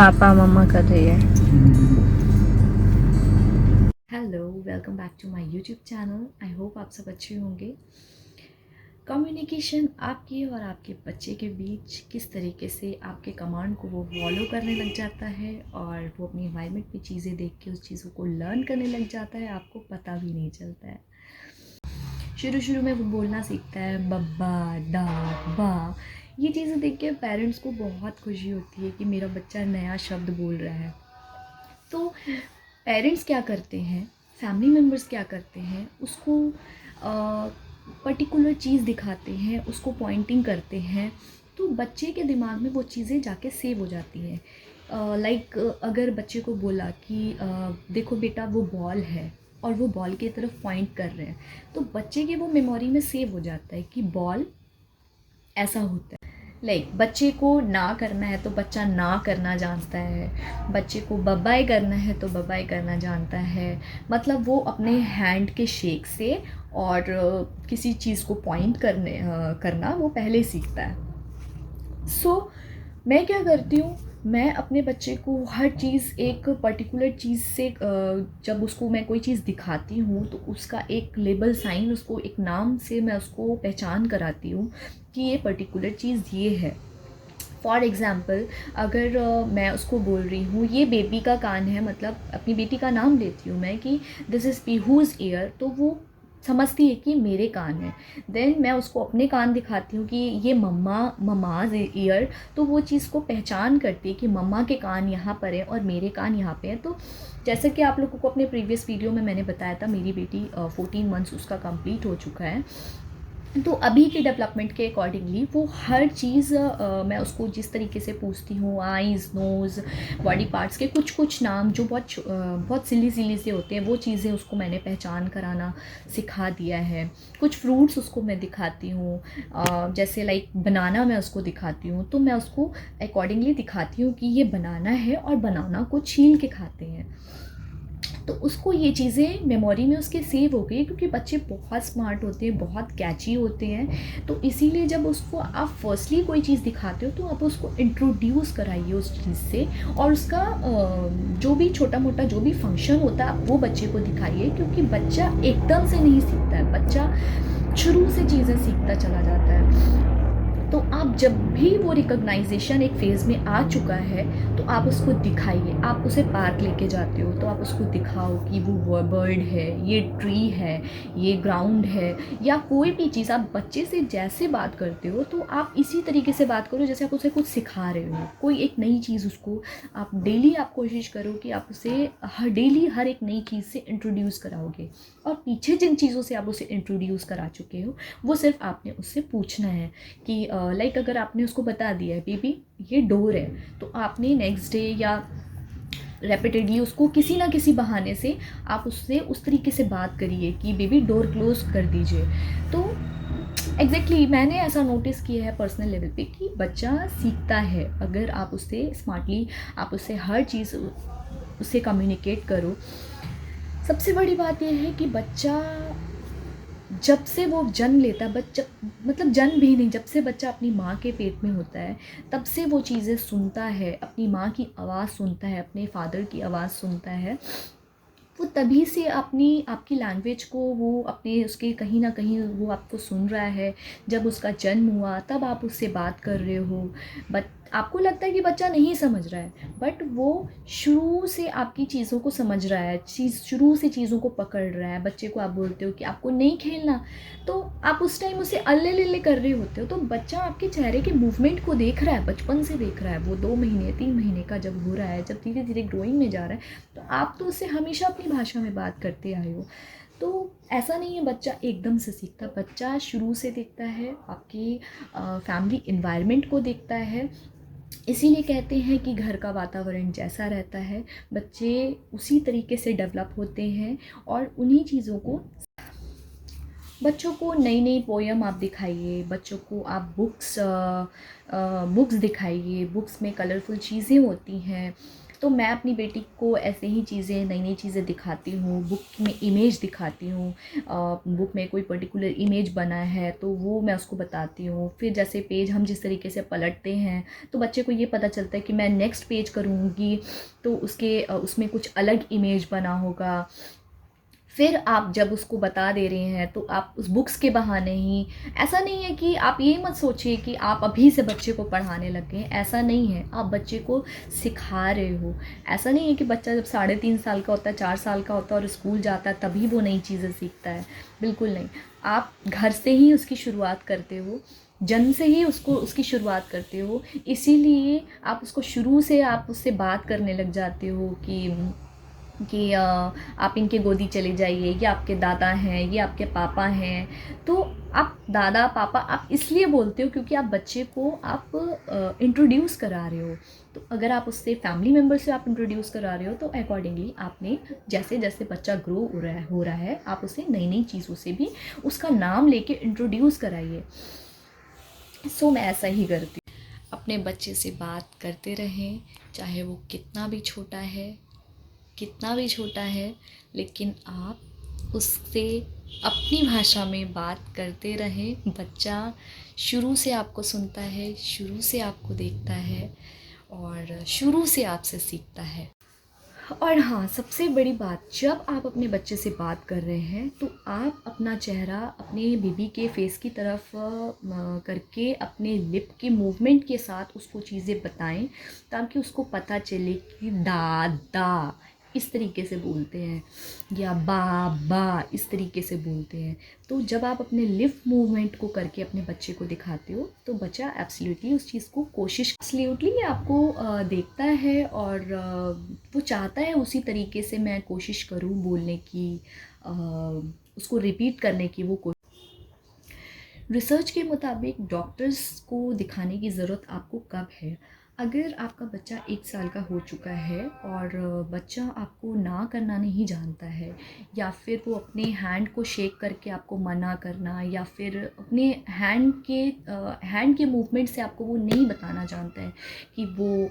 पापा मम्मा कर रही है। Hello, welcome back to my YouTube channel. I hope आप सब अच्छे होंगे। कम्युनिकेशन आपके और आपके बच्चे के बीच किस तरीके से आपके कमांड को वो फॉलो करने लग जाता है और वो अपनी इन्वायरमेंट में चीज़ें देख के उस चीज़ों को लर्न करने लग जाता है, आपको पता भी नहीं चलता है। शुरू शुरू में वो बोलना सीखता है बब्बा, डा, बा। ये चीज़ें देख के पेरेंट्स को बहुत खुशी होती है कि मेरा बच्चा नया शब्द बोल रहा है। तो पेरेंट्स क्या करते हैं, फैमिली मेम्बर्स क्या करते हैं, उसको पर्टिकुलर चीज़ दिखाते हैं, उसको पॉइंटिंग करते हैं, तो बच्चे के दिमाग में वो चीज़ें जाके सेव हो जाती हैं। लाइक अगर बच्चे को बोला कि देखो बेटा वो बॉल है और वो बॉल की तरफ पॉइंट कर रहे हैं, तो बच्चे के वो मेमोरी में सेव हो जाता है कि बॉल ऐसा होता है। लाइक बच्चे को ना करना है तो बच्चा ना करना जानता है, बच्चे को बब्बाई करना है तो बब्बाई करना जानता है। मतलब वो अपने हैंड के शेक से और किसी चीज़ को पॉइंट करना वो पहले सीखता है। सो मैं क्या करती हूँ, मैं अपने बच्चे को हर चीज़ एक पर्टिकुलर चीज़ से जब उसको मैं कोई चीज़ दिखाती हूँ तो उसका एक लेबल साइन, उसको एक नाम से मैं उसको पहचान कराती हूँ कि ये पर्टिकुलर चीज़ ये है। फॉर एग्ज़ाम्पल अगर मैं उसको बोल रही हूँ ये बेबी का कान है, मतलब अपनी बेटी का नाम लेती हूँ मैं कि दिस इज़ पीहूज़ ईयर, तो वो समझती है कि मेरे कान है। देन मैं उसको अपने कान दिखाती हूँ कि ये ममाज ईयर, तो वो चीज़ को पहचान करती है कि मम्मा के कान यहाँ पर है और मेरे कान यहाँ पे हैं। तो जैसा कि आप लोगों को अपने प्रीवियस वीडियो में मैंने बताया था, मेरी बेटी 14 मंथ्स उसका कंप्लीट हो चुका है। तो अभी के डेवलपमेंट के अकॉर्डिंगली वो हर चीज़ मैं उसको जिस तरीके से पूछती हूँ, आईज़, नोज़, बॉडी पार्ट्स के कुछ कुछ नाम जो बहुत सिली सिली से होते हैं, वो चीज़ें उसको मैंने पहचान कराना सिखा दिया है। कुछ फ्रूट्स उसको मैं दिखाती हूँ, जैसे लाइक बनाना मैं उसको दिखाती हूँ, तो मैं उसको अकॉर्डिंगली दिखाती हूँ कि ये बनाना है और बनाना को छील के खाते हैं। तो उसको ये चीज़ें मेमोरी में उसके सेव हो गई, क्योंकि बच्चे बहुत स्मार्ट होते हैं, बहुत कैची होते हैं। तो इसीलिए जब उसको आप फर्स्टली कोई चीज़ दिखाते हो तो आप उसको इंट्रोड्यूस कराइए उस चीज़ से, और उसका जो भी छोटा मोटा जो भी फंक्शन होता है आप वो बच्चे को दिखाइए, क्योंकि बच्चा एकदम से नहीं सीखता है, बच्चा शुरू से चीज़ें सीखता चला जाता है। तो आप जब भी वो रिकॉग्नाइजेशन एक फ़ेज़ में आ चुका है तो आप उसको दिखाइए। आप उसे पार्क लेके जाते हो तो आप उसको दिखाओ कि वो बर्ड है, ये ट्री है, ये ग्राउंड है, या कोई भी चीज़ आप बच्चे से जैसे बात करते हो तो आप इसी तरीके से बात करो जैसे आप उसे कुछ सिखा रहे हो। कोई एक नई चीज़ उसको आप डेली आप कोशिश करो कि आप उसे हर डेली हर एक नई चीज़ से इंट्रोड्यूस कराओगे, और पीछे जिन चीज़ों से आप उसे इंट्रोड्यूस करा चुके हो वो सिर्फ आपने उससे पूछना है कि लाइक अगर आपने उसको बता दिया है बेबी ये डोर है, तो आपने नेक्स्ट डे या रेपिटेडली उसको किसी ना किसी बहाने से आप उससे उस तरीके से बात करिए कि बेबी डोर क्लोज कर दीजिए। तो एग्जैक्टली मैंने ऐसा नोटिस किया है पर्सनल लेवल पे कि बच्चा सीखता है अगर आप उससे स्मार्टली आप उससे हर चीज़ उससे कम्युनिकेट करो। सबसे बड़ी बात यह है कि बच्चा जब से वो जन्म लेता है, बच्चा मतलब जन्म भी नहीं, जब से बच्चा अपनी माँ के पेट में होता है तब से वो चीज़ें सुनता है, अपनी माँ की आवाज़ सुनता है, अपने फादर की आवाज़ सुनता है। वो तभी से अपनी आपकी लैंग्वेज को वो अपने उसके कहीं ना कहीं वो आपको सुन रहा है। जब उसका जन्म हुआ तब आप उससे बात कर रहे हो, बट आपको लगता है कि बच्चा नहीं समझ रहा है, बट वो शुरू से आपकी चीज़ों को समझ रहा है, शुरू से चीज़ों को पकड़ रहा है। बच्चे को आप बोलते हो कि आपको नहीं खेलना, तो आप उस टाइम उसे अल्ले लिल्ले कर रहे होते हो, तो बच्चा आपके चेहरे के मूवमेंट को देख रहा है, बचपन से देख रहा है। वो 2 महीने 3 महीने का जब हो रहा है, जब धीरे धीरे ग्रोइंग में जा रहा है, तो आप तो उससे हमेशा अपनी भाषा में बात करते आए हो। तो ऐसा नहीं है बच्चा एकदम से सीखता, बच्चा शुरू से देखता है, आपकी फैमिली इन्वायरमेंट को देखता है। इसीलिए कहते हैं कि घर का वातावरण जैसा रहता है बच्चे उसी तरीके से डेवलप होते हैं। और उन्हीं चीज़ों को बच्चों को नई नई पोयम आप दिखाइए, बच्चों को आप बुक्स दिखाइए, बुक्स में कलरफुल चीज़ें होती हैं। तो मैं अपनी बेटी को ऐसे ही चीज़ें, नई नई चीज़ें दिखाती हूँ, बुक में इमेज दिखाती हूँ। बुक में कोई पर्टिकुलर इमेज बना है तो वो मैं उसको बताती हूँ। फिर जैसे पेज हम जिस तरीके से पलटते हैं तो बच्चे को ये पता चलता है कि मैं नेक्स्ट पेज करूँगी तो उसमें कुछ अलग इमेज बना होगा। फिर आप जब उसको बता दे रहे हैं तो आप उस बुक्स के बहाने ही, ऐसा नहीं है कि आप ये मत सोचिए कि आप अभी से बच्चे को पढ़ाने लग गए, ऐसा नहीं है। आप बच्चे को सिखा रहे हो। ऐसा नहीं है कि बच्चा जब 3.5 साल का होता है, 4 साल का होता है और स्कूल जाता है तभी वो नई चीज़ें सीखता है, बिल्कुल नहीं। आप घर से ही उसकी शुरुआत करते हो, जन्म से ही उसको उसकी शुरुआत करते हो। इसीलिए आप उसको शुरू से आप उससे बात करने लग जाते हो कि आप इनके गोदी चले जाइए, ये आपके दादा हैं, ये आपके पापा हैं। तो आप दादा पापा आप इसलिए बोलते हो क्योंकि आप बच्चे को आप इंट्रोड्यूस करा रहे हो। तो अगर आप उससे फैमिली मेम्बर से आप इंट्रोड्यूस करा रहे हो तो अकॉर्डिंगली आपने जैसे जैसे बच्चा ग्रो हो रहा है आप उसे नई नई चीज़ों से भी उसका नाम लेके इंट्रोड्यूस कराइए। सो मैं ऐसा ही करती हूँ। अपने बच्चे से बात करते रहें, चाहे वो कितना भी छोटा है, लेकिन आप उससे अपनी भाषा में बात करते रहें। बच्चा शुरू से आपको सुनता है, शुरू से आपको देखता है और शुरू से आपसे सीखता है। और हाँ, सबसे बड़ी बात, जब आप अपने बच्चे से बात कर रहे हैं तो आप अपना चेहरा अपने बेबी के फेस की तरफ करके अपने लिप के मूवमेंट के साथ उसको चीज़ें बताएं, ताकि उसको पता चले कि दादा इस तरीके से बोलते हैं या बाबा इस तरीके से बोलते हैं। तो जब आप अपने लिप मूवमेंट को करके अपने बच्चे को दिखाते हो तो बच्चा एब्सोल्युटली उस चीज़ को कोशिश एब्सोल्युटली आपको देखता है और वो चाहता है उसी तरीके से मैं कोशिश करूँ बोलने की, अ, उसको रिपीट करने की वो कोशिश। रिसर्च के मुताबिक डॉक्टर्स को दिखाने की ज़रूरत आपको कब है? अगर आपका बच्चा 1 साल का हो चुका है और बच्चा आपको ना करना नहीं जानता है, या फिर वो अपने हैंड को शेक करके आपको मना करना, या फिर अपने हैंड के मूवमेंट से आपको वो नहीं बताना जानता है कि वो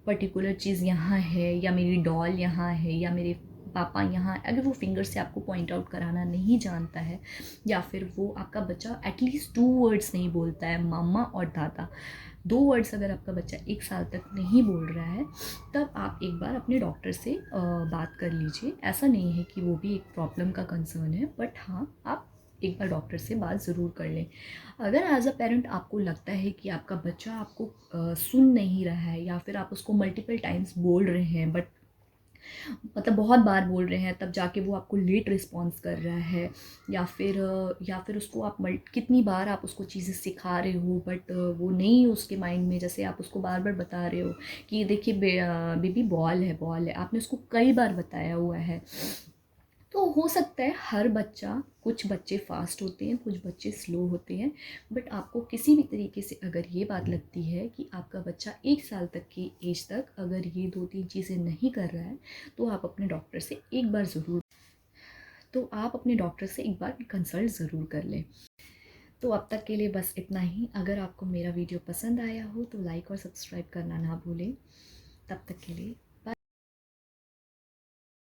पर्टिकुलर चीज़ यहाँ है या मेरी डॉल यहाँ है या मेरे पापा यहाँ, अगर वो फिंगर से आपको पॉइंट आउट कराना नहीं जानता है, या फिर वो आपका बच्चा एटलीस्ट 2 वर्ड्स नहीं बोलता है, मम्मा और दादा 2 वर्ड्स अगर आपका बच्चा 1 साल तक नहीं बोल रहा है, तब आप एक बार अपने डॉक्टर से बात कर लीजिए। ऐसा नहीं है कि वो भी एक प्रॉब्लम का कंसर्न है, बट हाँ, आप एक बार डॉक्टर से बात ज़रूर कर लें। अगर एज अ पेरेंट आपको लगता है कि आपका बच्चा आपको सुन नहीं रहा है, या फिर आप उसको मल्टीपल टाइम्स बोल रहे हैं बट मतलब बहुत बार बोल रहे हैं तब जाके वो आपको लेट रिस्पॉन्स कर रहा है, या फिर उसको आप कितनी बार आप उसको चीज़ें सिखा रहे हो बट वो नहीं उसके माइंड में, जैसे आप उसको बार बार बता रहे हो कि देखिए बेबी बॉल है, आपने उसको कई बार बताया हुआ है। तो हो सकता है हर बच्चा, कुछ बच्चे फास्ट होते हैं, कुछ बच्चे स्लो होते हैं, बट आपको किसी भी तरीके से अगर ये बात लगती है कि आपका बच्चा 1 साल तक की एज तक अगर ये 2-3 चीज़ें नहीं कर रहा है, तो आप अपने डॉक्टर से एक बार कंसल्ट ज़रूर कर लें। तो अब तक के लिए बस इतना ही। अगर आपको मेरा वीडियो पसंद आया हो तो लाइक और सब्सक्राइब करना ना भूलें। तब तक के लिए